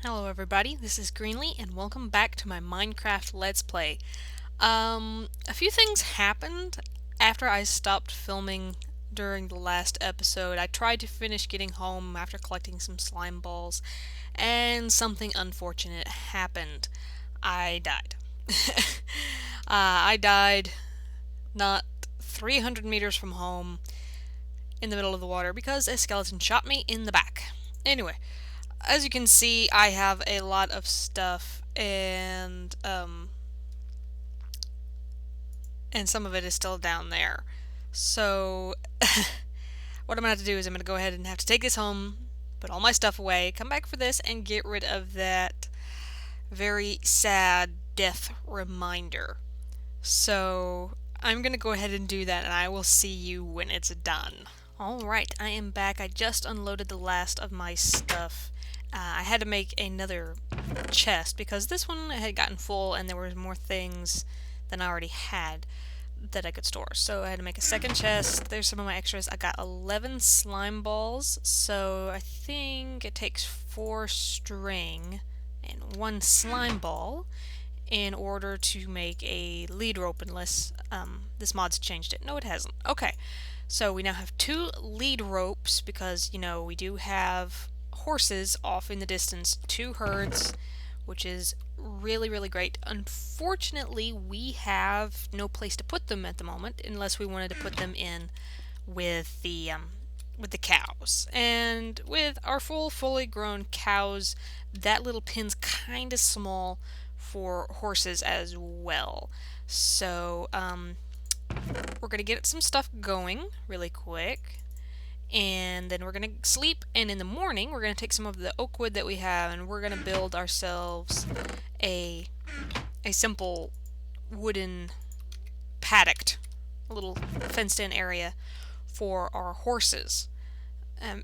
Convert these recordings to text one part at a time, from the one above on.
Hello everybody, this is Greenly and welcome back to my Minecraft Let's Play. A few things happened after I stopped filming during the last episode. I tried to finish getting home after collecting some slime balls, and something unfortunate happened. I died. I died not 300 meters from home in the middle of the water because a skeleton shot me in the back. Anyway, as you can see, I have a lot of stuff, and some of it is still down there. So what I'm gonna have to do is I'm gonna go ahead and have to take this home, put all my stuff away, come back for this, and get rid of that very sad death reminder. So I'm gonna go ahead and do that, and I will see you when it's done. Alright, I am back. I just unloaded the last of my stuff. I had to make another chest because this one had gotten full and there were more things than I already had that I could store. So I had to make a second chest. There's some of my extras. I got 11 slime balls, so I think it takes 4 string and 1 slime ball in order to make a lead rope, unless this mod's changed it. No, it hasn't. Okay, so we now have 2 lead ropes because, you know, we do have horses off in the distance, 2 herds, which is really great. Unfortunately, we have no place to put them at the moment unless we wanted to put them in with the cows. And with our fully grown cows, that little pin's kind of small for horses as well. So we're gonna get some stuff going really quick, and then we're gonna sleep, and in the morning we're gonna take some of the oak wood that we have and we're gonna build ourselves a simple wooden paddock, a little fenced in area for our horses.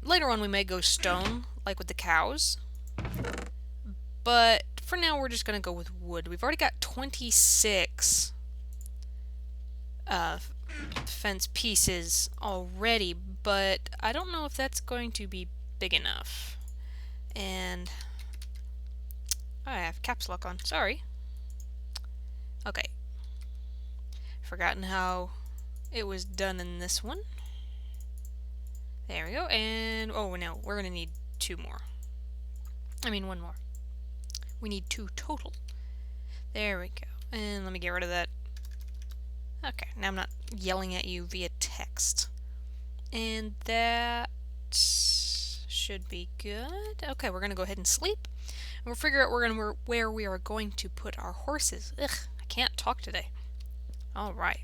Later on we may go stone like with the cows, but for now we're just gonna go with wood. We've already got 26 fence pieces already, but I don't know if that's going to be big enough. And I have caps lock on, sorry. Okay. Forgotten how it was done in this one. There we go, and oh no, we're gonna need 2 more. I mean 1 more. We need 2 total. There we go. And let me get rid of that. Okay, now I'm not yelling at you via text. And that should be good. Okay, we're gonna go ahead and sleep. And we'll figure out where we are going to put our horses. Ugh, I can't talk today. Alright.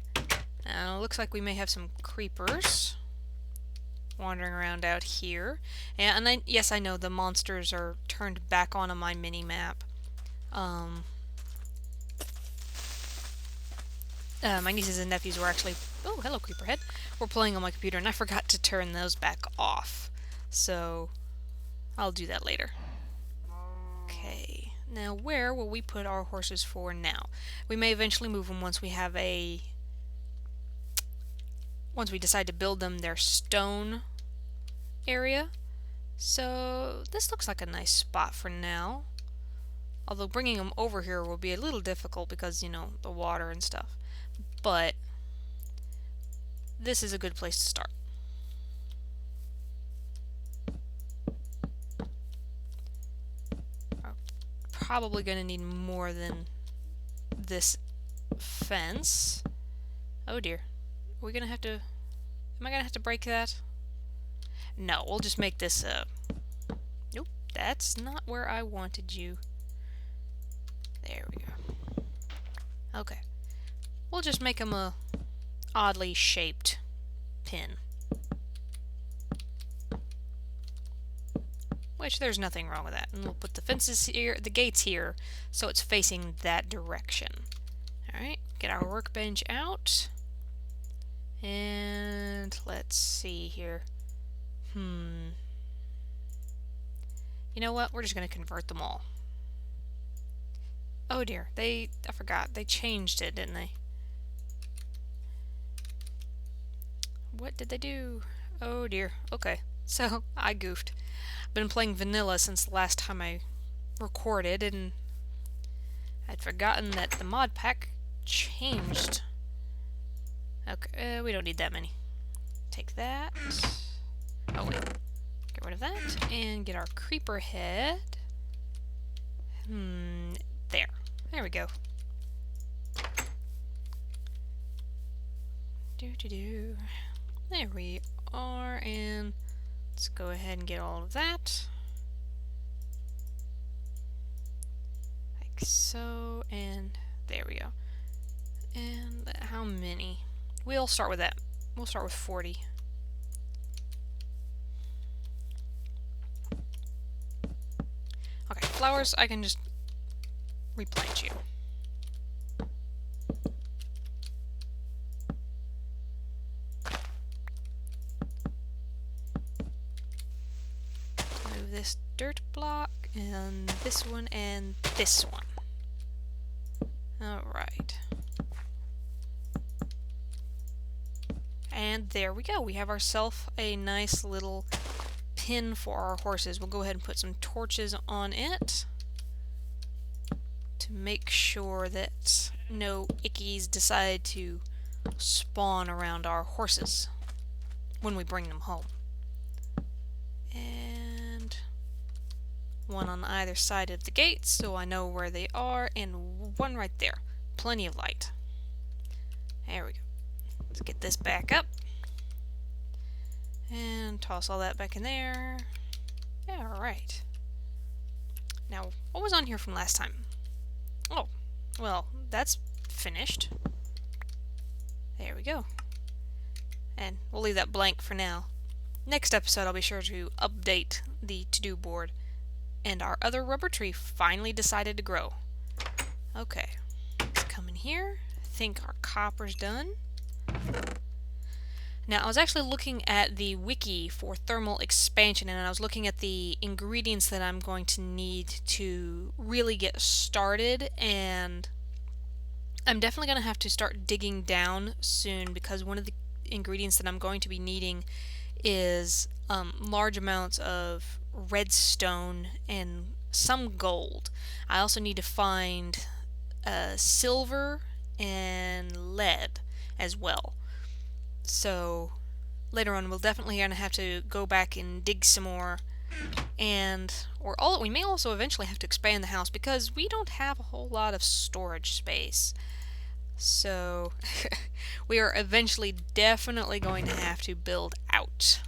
Now, looks like we may have some creepers wandering around out here. And yes, I know the monsters are turned back on my mini-map. My nieces and nephews were actually... Oh, hello, Creeperhead. We're playing on my computer, and I forgot to turn those back off. So, I'll do that later. Okay, now where will we put our horses for now? We may eventually move them once we have once we decide to build them their stone area. So, this looks like a nice spot for now. Although bringing them over here will be a little difficult because, you know, the water and stuff. But this is a good place to start. We're probably going to need more than this fence. Oh dear. Are we going to have to... Am I going to have to break that? No, we'll just make this Nope, that's not where I wanted you. There we go. Okay. We'll just make them a oddly shaped pin. Which there's nothing wrong with that. And we'll put the fences here, the gates here, so it's facing that direction. Alright, get our workbench out. And let's see here. You know what? We're just going to convert them all. Oh dear, I forgot. They changed it, didn't they? What did they do? Oh dear. Okay, so I goofed. I've been playing vanilla since the last time I recorded, and I'd forgotten that the mod pack changed. Okay, we don't need that many. Take that. Oh wait, get rid of that, and get our creeper head. There we go. There we are, and let's go ahead and get all of that. Like so, and there we go. And how many? We'll start with that. We'll start with 40. Okay, flowers, I can just replant you. Move this dirt block, and this one, and this one. Alright. And there we go. We have ourselves a nice little pen for our horses. We'll go ahead and put some torches on it to make sure that no ickies decide to spawn around our horses when we bring them home. And one on either side of the gate so I know where they are, and one right there. Plenty of light. There we go. Let's get this back up. And toss all that back in there. Yeah, alright. Now, what was on here from last time? Oh, well, that's finished. There we go. And we'll leave that blank for now. Next episode, I'll be sure to update the to-do board. And our other rubber tree finally decided to grow. Okay, let's come in here. I think our copper's done. Now, I was actually looking at the wiki for thermal expansion, and I was looking at the ingredients that I'm going to need to really get started, and I'm definitely going to have to start digging down soon, because one of the ingredients that I'm going to be needing is large amounts of redstone and some gold. I also need to find silver and lead as well. So later on we'll definitely gonna have to go back and dig some more, and we may also eventually have to expand the house because we don't have a whole lot of storage space. So we are eventually definitely going to have to build out.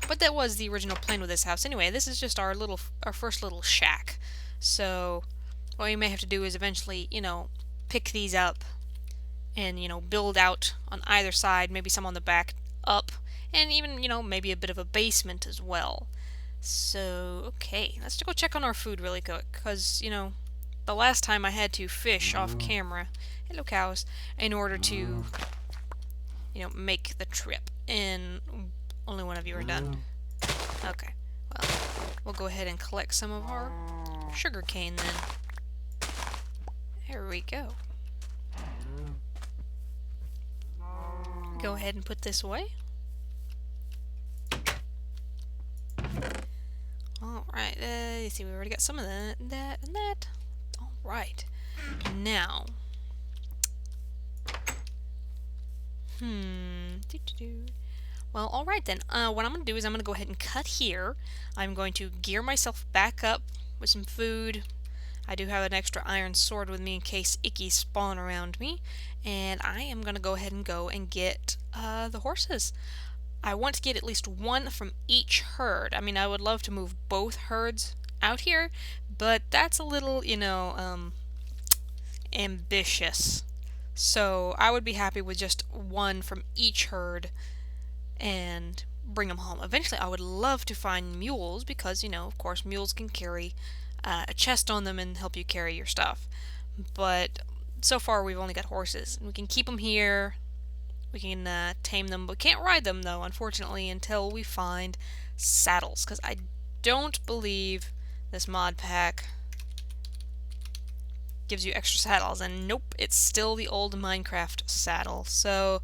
But that was the original plan with this house anyway. This is just our first little shack. So what we may have to do is eventually, pick these up and, build out on either side, maybe some on the back up, and even, maybe a bit of a basement as well. So, okay, let's go check on our food really quick, because, the last time I had to fish off camera, hello cows, in order to, make the trip, and only one of you are done. Okay, well, we'll go ahead and collect some of our sugar cane then. There we go. Go ahead and put this away. Alright, let's see, we already got some of that, and that. Alright, now. Well, alright then, what I'm going to do is I'm going to go ahead and cut here. I'm going to gear myself back up with some food. I do have an extra iron sword with me in case ickies spawn around me. And I am going to go ahead and get the horses. I want to get at least one from each herd. I mean, I would love to move both herds out here, but that's a little, ambitious. So I would be happy with just one from each herd and bring them home. Eventually, I would love to find mules because, of course, mules can carry a chest on them and help you carry your stuff. But so far, we've only got horses. We can keep them here. We can tame them, but can't ride them, though, unfortunately, until we find saddles. Because I don't believe this mod pack gives you extra saddles. And nope, it's still the old Minecraft saddle. So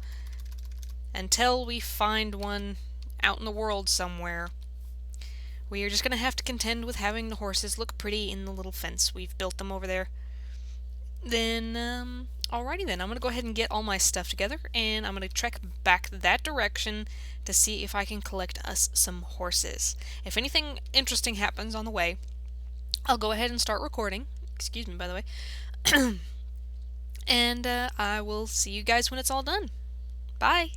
until we find one out in the world somewhere, we are just going to have to contend with having the horses look pretty in the little fence we've built them over there. Then, alrighty then, I'm going to go ahead and get all my stuff together, and I'm going to trek back that direction to see if I can collect us some horses. If anything interesting happens on the way, I'll go ahead and start recording. Excuse me, by the way. And I will see you guys when it's all done. Bye!